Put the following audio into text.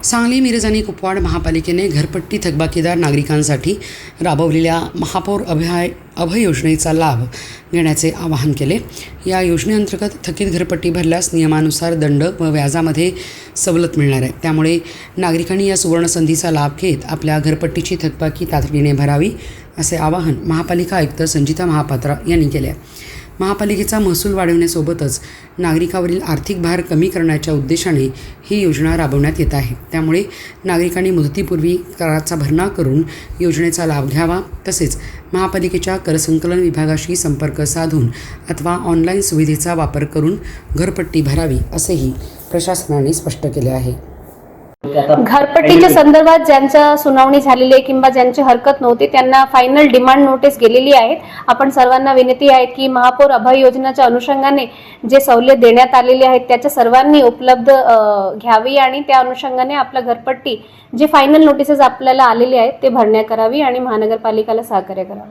सांगली मिरज आणि कुपवाड महापालिकेने घरपट्टी थकबाकीदार नागरिकांसाठी राबवलेल्या महापौर अभय योजनेचा लाभ घेण्याचे आवाहन केले। या योजनेअंतर्गत थकीत घरपट्टी भरल्यास नियमानुसार दंड व व्याजामध्ये सवलत मिळणार आहे। त्यामुळे नागरिकांनी या सुवर्णसंधीचा लाभ घेत आपल्या घरपट्टीची थकबाकी तातडीने भरावी असे आवाहन महापालिका आयुक्त संजिता महापात्रा यांनी केले आहे। महापालिकेचा महसूल वाढवण्यासोबतच नागरिकावरील आर्थिक भार कमी करण्याच्या उद्देशाने ही योजना राबवण्यात येत आहे। त्यामुळे नागरिकांनी मुदतीपूर्वी कराचा भरणा करून योजनेचा लाभ घ्यावा। तसेच महापालिकेच्या करसंकलन विभागाशी संपर्क साधून अथवा ऑनलाईन सुविधेचा वापर करून घरपट्टी भरावी असेही प्रशासनाने स्पष्ट केले आहे। घरपट्टीच्या संदर्भात ज्यांच्या सुनावणी झालेली आहे किंवा ज्यांची हरकत नव्हती त्यांना फायनल डिमांड नोटीस गेलेली आहे। आपण सर्वांना विनंती आहे की महापौर अभय योजनेच्या अनुषंगाने जे सवलत देण्यात आलेली आहेत त्याच्या सर्वांनी उपलब्ध घ्यावी आणि त्या अनुषंगाने आपल्या घरपट्टी जे फायनल नोटिसेस आपल्याला आलेले आहेत ते भरण्या करावी आणि महानगरपालिकेला सहकार्य करावे।